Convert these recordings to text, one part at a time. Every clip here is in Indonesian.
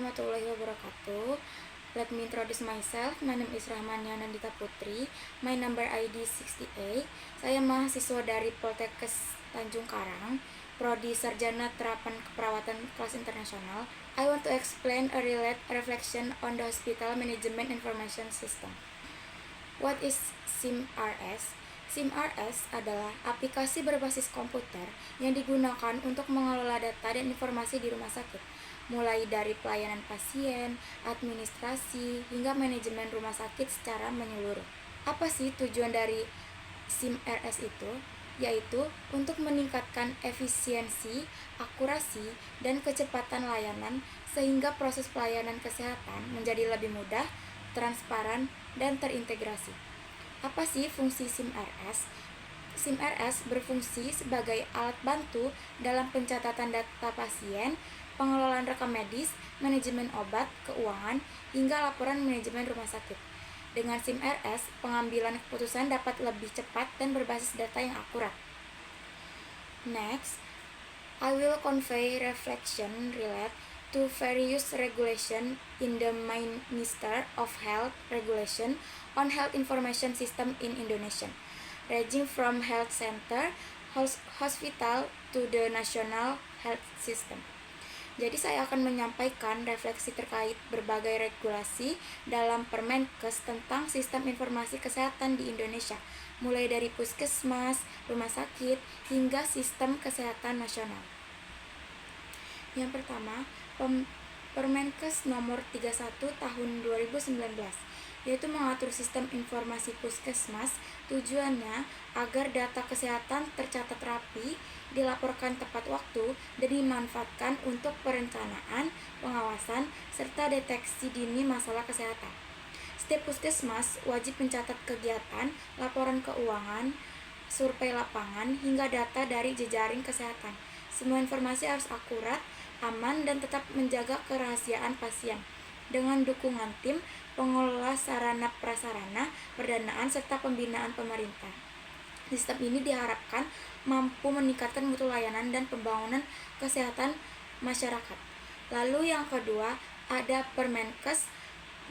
warahmatullahi wabarakatuh. Let me introduce myself. My name is Rahmania Nandita Putri. My number ID 68. Saya mahasiswa dari Poltekkes Tanjung Karang, Prodi Sarjana Terapan Keperawatan kelas internasional. I want to explain a relate reflection on the Hospital Management Information System. What is SIMRS? SIMRS adalah aplikasi berbasis komputer yang digunakan untuk mengelola data dan informasi di rumah sakit, mulai dari pelayanan pasien, administrasi, hingga manajemen rumah sakit secara menyeluruh. Apa sih tujuan dari SIMRS itu? Yaitu untuk meningkatkan efisiensi, akurasi, dan kecepatan layanan sehingga proses pelayanan kesehatan menjadi lebih mudah, transparan, dan terintegrasi. Apa sih fungsi SIMRS? SIMRS berfungsi sebagai alat bantu dalam pencatatan data pasien, pengelolaan rekam medis, manajemen obat, keuangan, hingga laporan manajemen rumah sakit. Dengan SIMRS, pengambilan keputusan dapat lebih cepat dan berbasis data yang akurat. Next, I will convey reflection related to various regulation in the Minister of Health Regulation on Health Information System in Indonesia, ranging from health center, hospital to the national health system. Jadi saya akan menyampaikan refleksi terkait berbagai regulasi dalam Permenkes tentang sistem informasi kesehatan di Indonesia, mulai dari puskesmas, rumah sakit, hingga sistem kesehatan nasional. Yang pertama, Permenkes nomor 31 tahun 2019, yaitu mengatur sistem informasi puskesmas. Tujuannya agar data kesehatan tercatat rapi, dilaporkan tepat waktu, dan dimanfaatkan untuk perencanaan, pengawasan, serta deteksi dini masalah kesehatan. Setiap puskesmas wajib mencatat kegiatan, laporan keuangan, survei lapangan, hingga data dari jejaring kesehatan. Semua informasi harus akurat, aman, dan tetap menjaga kerahasiaan pasien. Dengan dukungan tim, pengelola sarana prasarana, pendanaan, serta pembinaan pemerintah. Sistem ini diharapkan mampu meningkatkan mutu layanan dan pembangunan kesehatan masyarakat. Lalu yang kedua, ada Permenkes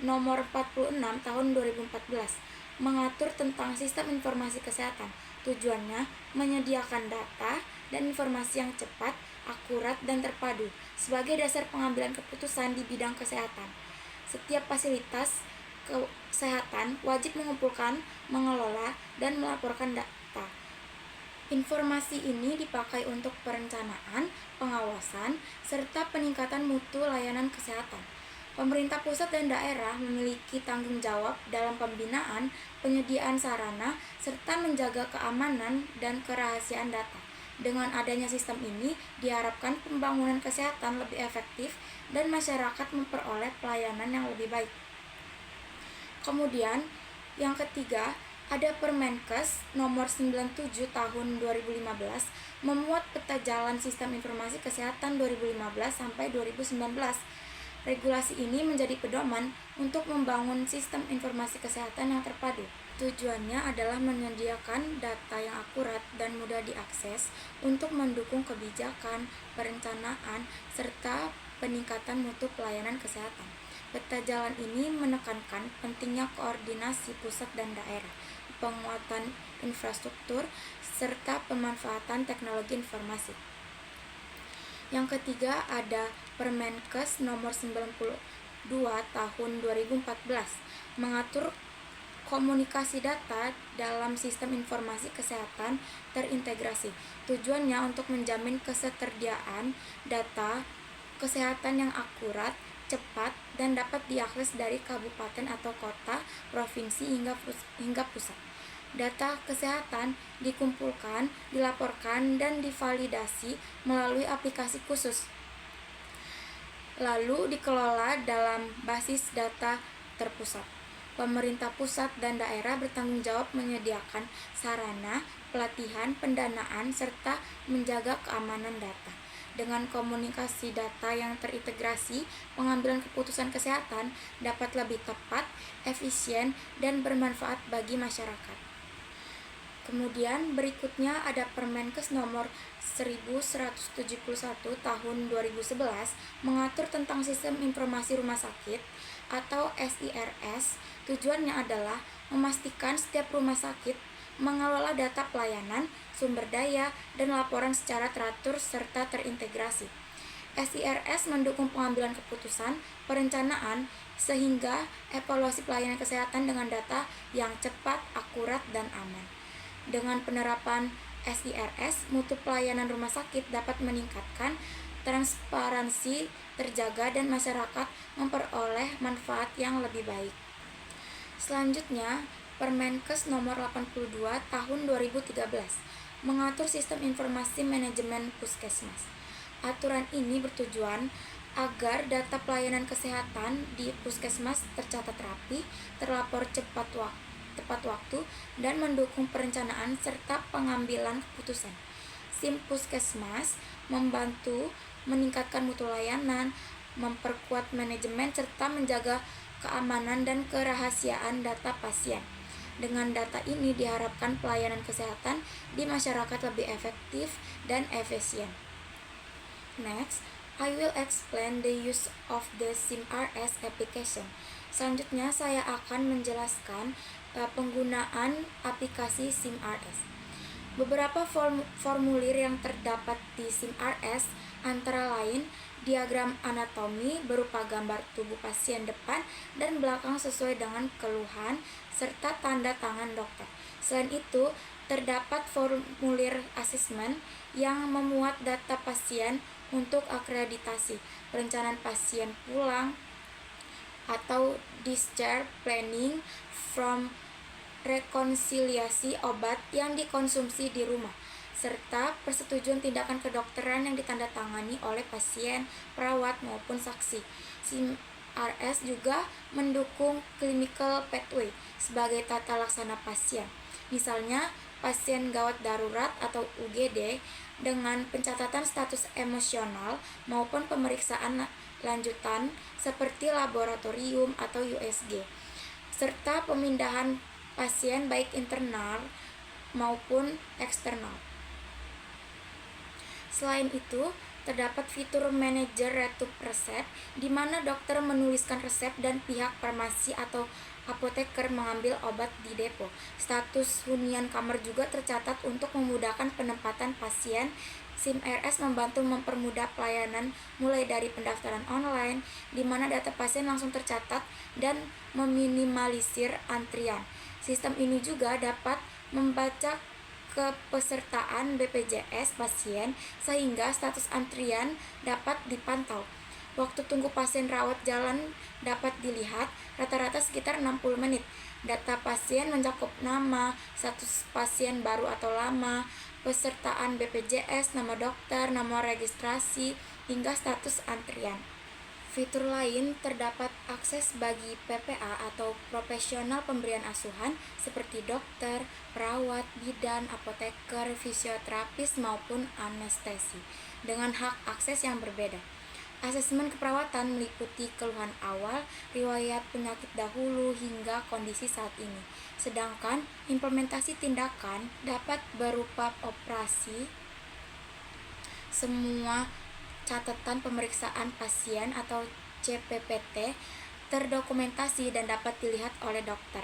nomor 46 tahun 2014, mengatur tentang sistem informasi kesehatan. Tujuannya menyediakan data dan informasi yang cepat, akurat, dan terpadu sebagai dasar pengambilan keputusan di bidang kesehatan. Setiap fasilitas kesehatan wajib mengumpulkan, mengelola, dan melaporkan data. Informasi ini dipakai untuk perencanaan, pengawasan, serta peningkatan mutu layanan kesehatan. Pemerintah pusat dan daerah memiliki tanggung jawab dalam pembinaan, penyediaan sarana, serta menjaga keamanan dan kerahasiaan data. Dengan adanya sistem ini, diharapkan pembangunan kesehatan lebih efektif dan masyarakat memperoleh pelayanan yang lebih baik. Kemudian, yang ketiga, ada Permenkes nomor 97 tahun 2015 memuat peta jalan sistem informasi kesehatan 2015 sampai 2019. Regulasi ini menjadi pedoman untuk membangun sistem informasi kesehatan yang terpadu. Tujuannya adalah menyediakan data yang akurat dan mudah diakses untuk mendukung kebijakan, perencanaan, serta peningkatan mutu pelayanan kesehatan. Peta jalan ini menekankan pentingnya koordinasi pusat dan daerah, penguatan infrastruktur, serta pemanfaatan teknologi informasi. Yang ketiga ada Permenkes nomor 92 tahun 2014, mengatur komunikasi data dalam sistem informasi kesehatan terintegrasi. Tujuannya untuk menjamin ketersediaan data kesehatan yang akurat, cepat, dan dapat diakses dari kabupaten atau kota, provinsi, hingga pusat. Data kesehatan dikumpulkan, dilaporkan, dan divalidasi melalui aplikasi khusus, lalu dikelola dalam basis data terpusat. Pemerintah pusat dan daerah bertanggung jawab menyediakan sarana, pelatihan, pendanaan, serta menjaga keamanan data. Dengan komunikasi data yang terintegrasi, pengambilan keputusan kesehatan dapat lebih tepat, efisien, dan bermanfaat bagi masyarakat. Kemudian berikutnya ada Permenkes nomor 1171 tahun 2011 mengatur tentang Sistem Informasi Rumah Sakit atau SIRS. Tujuannya adalah memastikan setiap rumah sakit mengelola data pelayanan, sumber daya, dan laporan secara teratur serta terintegrasi. SIRS mendukung pengambilan keputusan, perencanaan, sehingga evaluasi pelayanan kesehatan dengan data yang cepat, akurat, dan aman. Dengan penerapan SIRS, mutu pelayanan rumah sakit dapat meningkatkan, transparansi terjaga, dan masyarakat memperoleh manfaat yang lebih baik. Selanjutnya, Permenkes nomor 82 tahun 2013 mengatur sistem informasi manajemen puskesmas. Aturan ini bertujuan agar data pelayanan kesehatan di puskesmas tercatat rapi, terlapor tepat waktu, dan mendukung perencanaan serta pengambilan keputusan. SIM Puskesmas membantu meningkatkan mutu layanan, memperkuat manajemen, serta menjaga keamanan dan kerahasiaan data pasien. Dengan data ini diharapkan pelayanan kesehatan di masyarakat lebih efektif dan efisien. Next, I will explain the use of the SIMRS application. Selanjutnya saya akan menjelaskan penggunaan aplikasi SIMRS. Beberapa formulir yang terdapat di SIMRS antara lain diagram anatomi berupa gambar tubuh pasien depan dan belakang sesuai dengan keluhan serta tanda tangan dokter. Selain itu, terdapat formulir asesmen yang memuat data pasien untuk akreditasi, perencanaan pasien pulang atau discharge planning from rekonsiliasi obat yang dikonsumsi di rumah, serta persetujuan tindakan kedokteran yang ditandatangani oleh pasien, perawat, maupun saksi. SIMRS juga mendukung clinical pathway sebagai tata laksana pasien. Misalnya, pasien gawat darurat atau UGD dengan pencatatan status emosional maupun pemeriksaan lanjutan seperti laboratorium atau USG, serta pemindahan pasien baik internal maupun eksternal. Selain itu, terdapat fitur manajer retup resep di mana dokter menuliskan resep dan pihak farmasi atau apoteker mengambil obat di depo. Status hunian kamar juga tercatat untuk memudahkan penempatan pasien. SIMRS membantu mempermudah pelayanan mulai dari pendaftaran online di mana data pasien langsung tercatat dan meminimalisir antrian. Sistem ini juga dapat membaca kepesertaan BPJS pasien sehingga status antrian dapat dipantau. Waktu tunggu pasien rawat jalan dapat dilihat rata-rata sekitar 60 menit. Data pasien mencakup nama, status pasien baru atau lama, pesertaan BPJS, nama dokter, nomor registrasi, hingga status antrian. Fitur lain terdapat akses bagi PPA atau profesional pemberian asuhan seperti dokter, perawat, bidan, apoteker, fisioterapis maupun anestesi dengan hak akses yang berbeda. Asesmen keperawatan meliputi keluhan awal, riwayat penyakit dahulu hingga kondisi saat ini. Sedangkan implementasi tindakan dapat berupa operasi, semua catatan pemeriksaan pasien atau CPPT terdokumentasi dan dapat dilihat oleh dokter.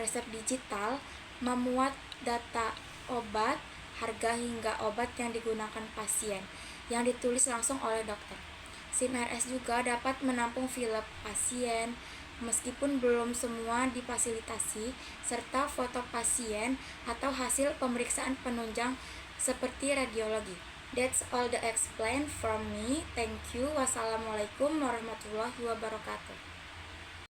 Resep digital memuat data obat, harga hingga obat yang digunakan pasien yang ditulis langsung oleh dokter. SIMRS juga dapat menampung film pasien meskipun belum semua difasilitasi, serta foto pasien atau hasil pemeriksaan penunjang seperti radiologi. That's all the explain from me. Thank you. Wassalamualaikum warahmatullahi wabarakatuh.